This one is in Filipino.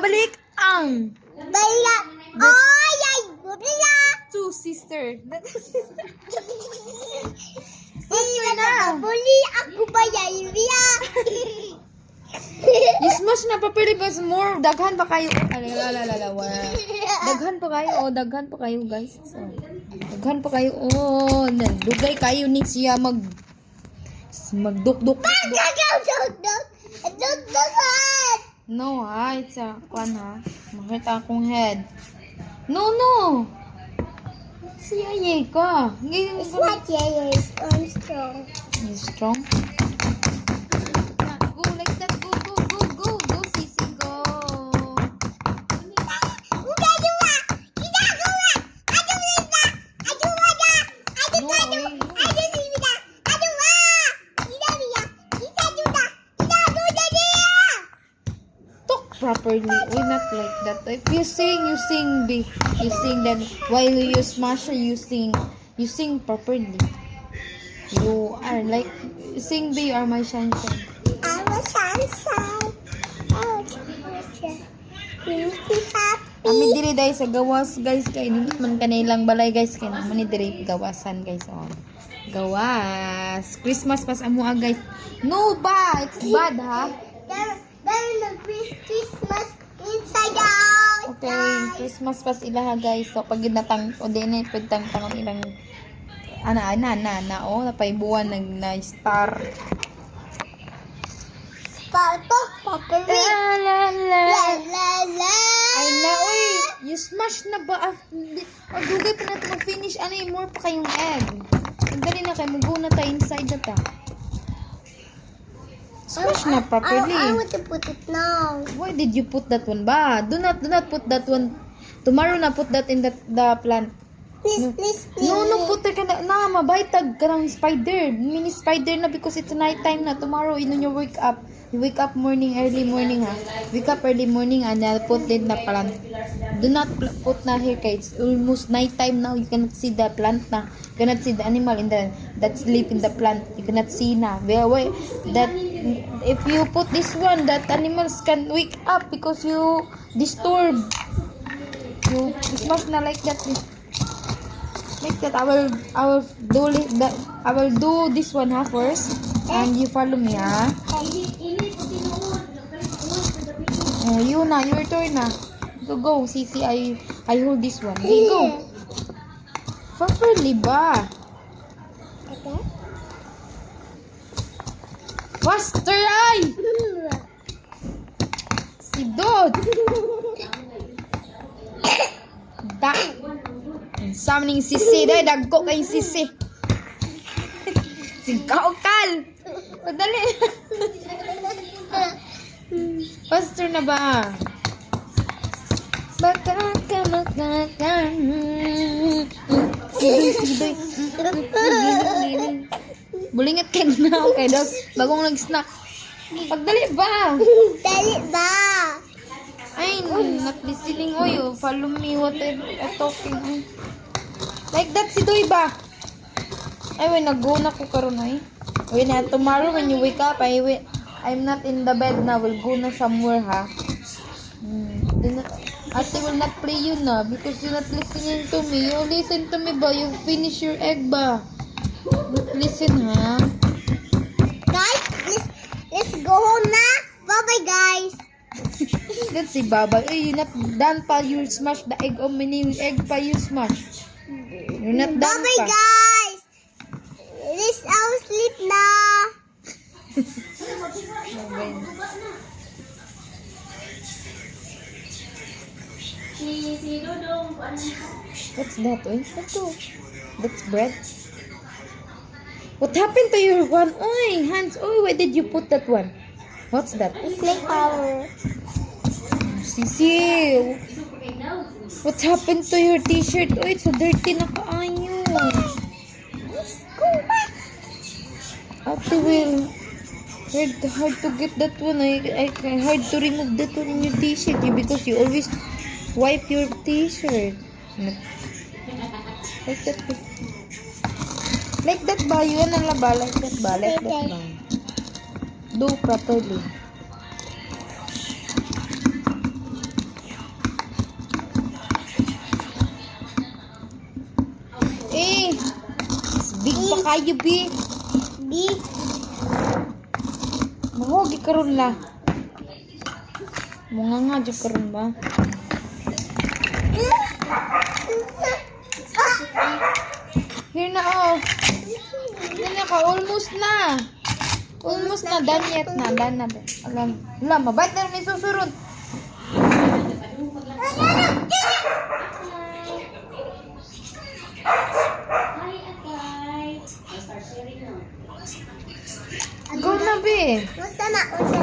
babalik ang Bala. Ay, ay, bubila. two sister. Sister na. Buli ako ba yan, Ria? Ismash na pa pwede ba more? Daghan pa kayo. Daghan pa kayo. Oh, daghan pa kayo, guys. So, daghan pa kayo. Oh, dugay kayo ni siya magduk-duk. No, ha? It's a kwan, ha? Makita akong head. No, no! Siya ka. It's not yellow, it's strong. You strong? Go like that. Go, go, go, go. Go, Sisi, go. Talk properly. We're not like that. If you sing B. You sing then while you smash you sing properly. You are like sing B, you are my sunshine. I'm a sunshine. Oh, Ami diri dai sa gawas guys kay dili man kanilang balay guys kay naman ni diri gawasan guys on. Gawas. Christmas pas amoa guys. No ba, it's bad ha. There's no Christmas inside out. Okay, Christmas pas ilaha guys. So pag ginatang o dinay pagtang tangon ilang ana oh napay buwan na star. Papa, La la. la. Ay na oy, you smash na ba? Dugay pa natin mag-finish. Ano yung more pa kayong egg? Ang dali na kayo, mag-go na tayo inside na ta. Smash na properly. I want to put it now. Why did you put that one ba? Do not put that one. Tomorrow na put that in the plant. Please. No, put that ka na mabaytag ka ng spider. Mini spider na because it's night time na. Tomorrow, you wake up. You wake up early morning ha. Wake up early morning and I'll put it na plant. Do not put na here kay it's almost night time now. You cannot see the plant na. You cannot see the animal that sleep in the plant. You cannot see na. Why that if you put this one, that animals can wake up because you disturb. You smash na like that. Like that. I will do this one ha first. And you follow me ha. You na, your turn na. Go, Sisi. I hold this one. Okay, go. Properly ba? Okay. Faster ay! Si Dod. Da. Summoning Sisi. Dahil dagko kay Sisi. Kaokal. Madali. Faster na ba? Baka ka magkakan. Sige. Bulingat ka na. Okay, dog. Bagong nag-snack. Pagdali ba? Dali ba? Ay, not listening. Oy, follow me what I'm talking. Like that si Doy ba? Ay, wait, nag-go na ko karon ay. Wait na, tomorrow when you wake up, I'm not in the bed na. We'll go na somewhere, ha? Ate will not play you na because you're not listening to me. You listen to me ba? You finish your egg ba? Not listen, ha? Guys, let's go home na. Bye-bye, guys. Let's see, Baba. Ay, you're not done pa. You smash the egg. Oh, many egg pa you smash. You're not done Bye-bye, pa. guys. Let's all sleep na. What's that? That's bread. What happened to your one? Oy, hands. Oy, where did you put that one? What's that? It's like power. Sisi. What happened to your t-shirt? Oy, it's so dirty na kaayo. Let's go back. Ate will. Hard to get that one. Hard to remove that one in your t-shirt because you always wipe your t-shirt. Like that. Like that ba? Yun ang laba. Like that ba? Like that ba? Do properly. kayo, B. B. Mahugi karon la. Mga nga, dyan karon ba? Here na, oh. Dali ka, almost na. Almost na, done yet na. Done na. Alam, mabait na rin susurod. Go na, B. Musta na? Unsa